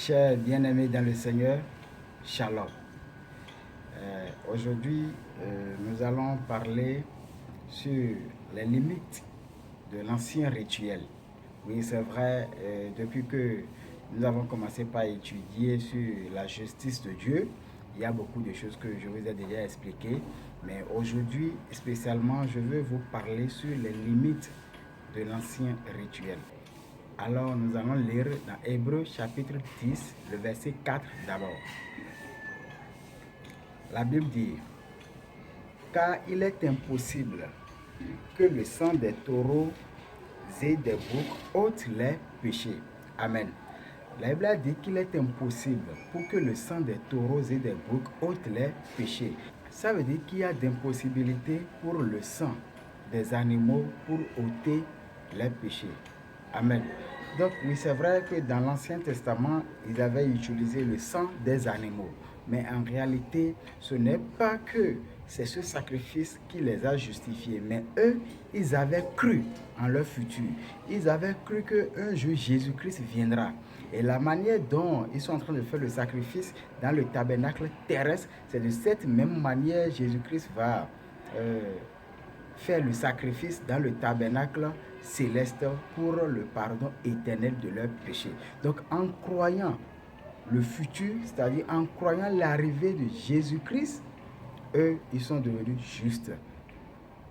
Chers bien-aimés dans le Seigneur, Shalom. Aujourd'hui, nous allons parler sur les limites de l'ancien rituel. Oui, c'est vrai, depuis que nous avons commencé par étudier sur la justice de Dieu, il y a beaucoup de choses que je vous ai déjà expliquées. Mais aujourd'hui, spécialement, je veux vous parler sur les limites de l'ancien rituel. Alors, nous allons lire dans Hébreux chapitre 10, le verset 4 d'abord. La Bible dit, « Car il est impossible que le sang des taureaux et des boucs ôte les péchés. » Amen. La Bible a dit qu'il est impossible pour que le sang des taureaux et des boucs ôte les péchés. Ça veut dire qu'il y a d'impossibilité pour le sang des animaux pour ôter les péchés. Amen. Donc oui, c'est vrai que dans l'Ancien Testament, ils avaient utilisé le sang des animaux. Mais en réalité, ce n'est pas que c'est ce sacrifice qui les a justifiés. Mais eux, ils avaient cru en leur futur. Ils avaient cru qu'un jour Jésus-Christ viendra. Et la manière dont ils sont en train de faire le sacrifice dans le tabernacle terrestre, c'est de cette même manière que Jésus-Christ va faire le sacrifice dans le tabernacle céleste pour le pardon éternel de leurs péchés. Donc en croyant le futur, c'est-à-dire en croyant l'arrivée de Jésus-Christ, eux, ils sont devenus justes.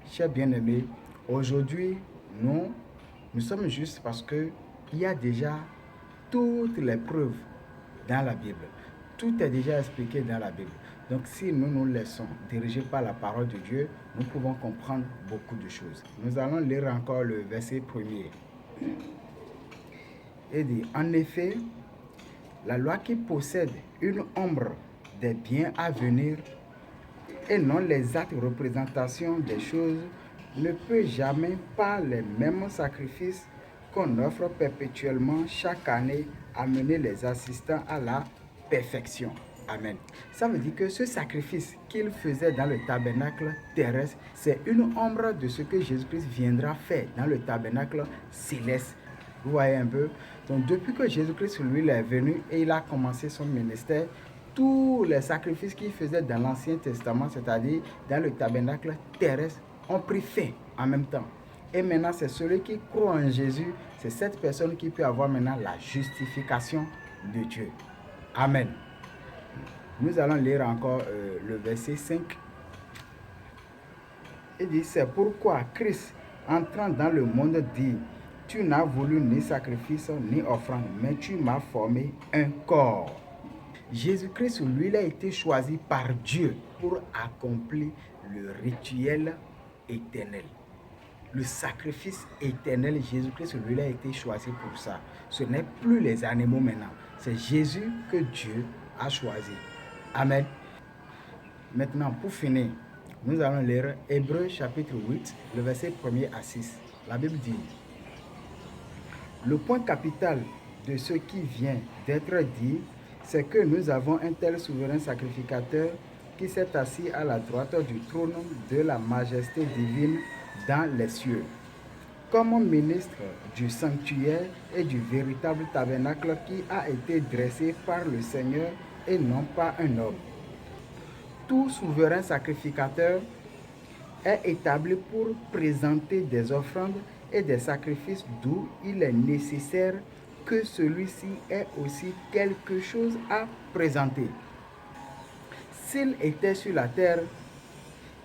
Chers bien-aimés, aujourd'hui, nous sommes justes parce qu'il y a déjà toutes les preuves dans la Bible. Tout est déjà expliqué dans la Bible. Donc si nous nous laissons diriger par la parole de Dieu, nous pouvons comprendre beaucoup de choses. Nous allons lire encore le verset 1er. Il dit, en effet, la loi qui possède une ombre des biens à venir et non l'exacte représentation des choses ne peut jamais, par les mêmes sacrifices qu'on offre perpétuellement chaque année, amener les assistants à la perfection. Amen. Ça veut dire que ce sacrifice qu'il faisait dans le tabernacle terrestre, c'est une ombre de ce que Jésus-Christ viendra faire dans le tabernacle céleste. Vous voyez un peu? Donc depuis que Jésus-Christ, lui, il est venu et il a commencé son ministère, tous les sacrifices qu'il faisait dans l'Ancien Testament, c'est-à-dire dans le tabernacle terrestre, ont pris fin en même temps. Et maintenant, c'est celui qui croit en Jésus, c'est cette personne qui peut avoir maintenant la justification de Dieu. Amen. Nous allons lire encore le verset 5. Il dit, c'est pourquoi Christ, entrant dans le monde, dit, tu n'as voulu ni sacrifice ni offrande, mais tu m'as formé un corps. Jésus-Christ, lui, il a été choisi par Dieu pour accomplir le rituel éternel. Le sacrifice éternel, Jésus-Christ, lui, il a été choisi pour ça. Ce n'est plus les animaux maintenant. C'est Jésus que Dieu a choisi. Amen. Maintenant, pour finir, nous allons lire Hébreux chapitre 8, le verset 1er à 6. La Bible dit, le point capital de ce qui vient d'être dit, c'est que nous avons un tel souverain sacrificateur qui s'est assis à la droite du trône de la majesté divine dans les cieux. Comme ministre du sanctuaire et du véritable tabernacle qui a été dressé par le Seigneur et non par un homme. Tout souverain sacrificateur est établi pour présenter des offrandes et des sacrifices d'où il est nécessaire que celui-ci ait aussi quelque chose à présenter. S'il était sur la terre,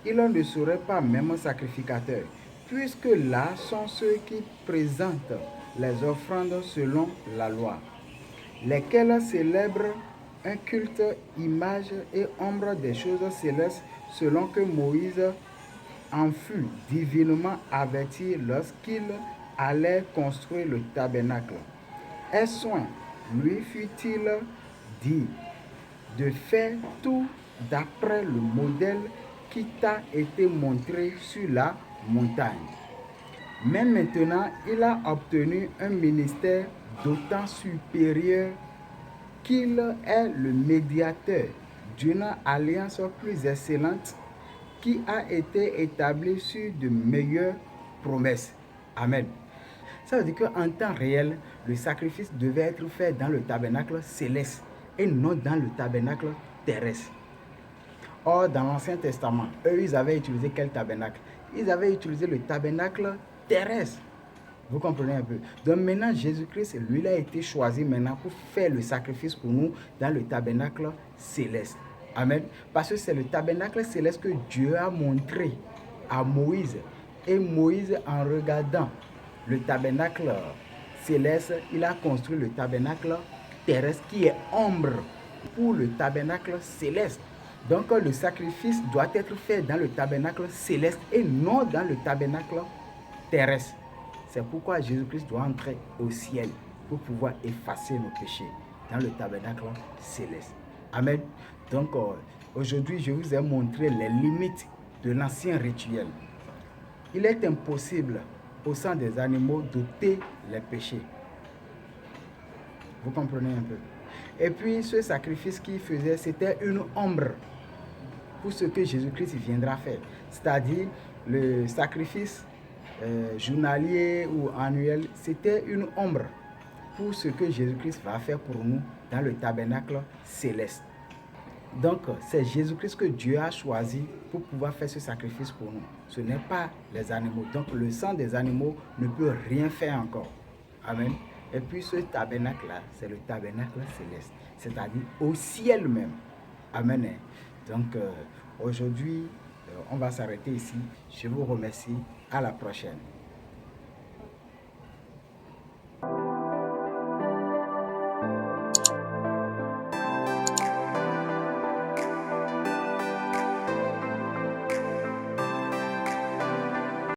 il ne serait pas même sacrificateur, puisque là sont ceux qui présentent les offrandes selon la loi, lesquelles célèbrent un culte, image et ombre des choses célestes, selon que Moïse en fut divinement averti lorsqu'il allait construire le tabernacle. Et soin lui fut-il dit de faire tout d'après le modèle qui t'a été montré sur la montagne. Mais maintenant, il a obtenu un ministère d'autant supérieur qu'il est le médiateur d'une alliance plus excellente qui a été établie sur de meilleures promesses. Amen. Ça veut dire qu'en temps réel, le sacrifice devait être fait dans le tabernacle céleste et non dans le tabernacle terrestre. Or, dans l'Ancien Testament, eux, ils avaient utilisé quel tabernacle? Ils avaient utilisé le tabernacle terrestre. Vous comprenez un peu? Donc maintenant, Jésus-Christ, lui, il a été choisi maintenant pour faire le sacrifice pour nous dans le tabernacle céleste. Amen. Parce que c'est le tabernacle céleste que Dieu a montré à Moïse. Et Moïse, en regardant le tabernacle céleste, il a construit le tabernacle terrestre qui est ombre pour le tabernacle céleste. Donc le sacrifice doit être fait dans le tabernacle céleste et non dans le tabernacle terrestre. C'est pourquoi Jésus-Christ doit entrer au ciel pour pouvoir effacer nos péchés dans le tabernacle céleste. Amen. Donc aujourd'hui, je vous ai montré les limites de l'ancien rituel. Il est impossible au sang des animaux d'ôter les péchés. Vous comprenez un peu? Et puis ce sacrifice qu'il faisait, c'était une ombre pour ce que Jésus-Christ viendra faire. C'est-à-dire le sacrifice journalier ou annuel, c'était une ombre pour ce que Jésus-Christ va faire pour nous dans le tabernacle céleste. Donc, c'est Jésus-Christ que Dieu a choisi pour pouvoir faire ce sacrifice pour nous. Ce n'est pas les animaux. Donc, le sang des animaux ne peut rien faire encore. Amen. Et puis, ce tabernacle-là, c'est le tabernacle céleste, c'est-à-dire au ciel même. Amen. Donc, aujourd'hui, on va s'arrêter ici. Je vous remercie. À la prochaine.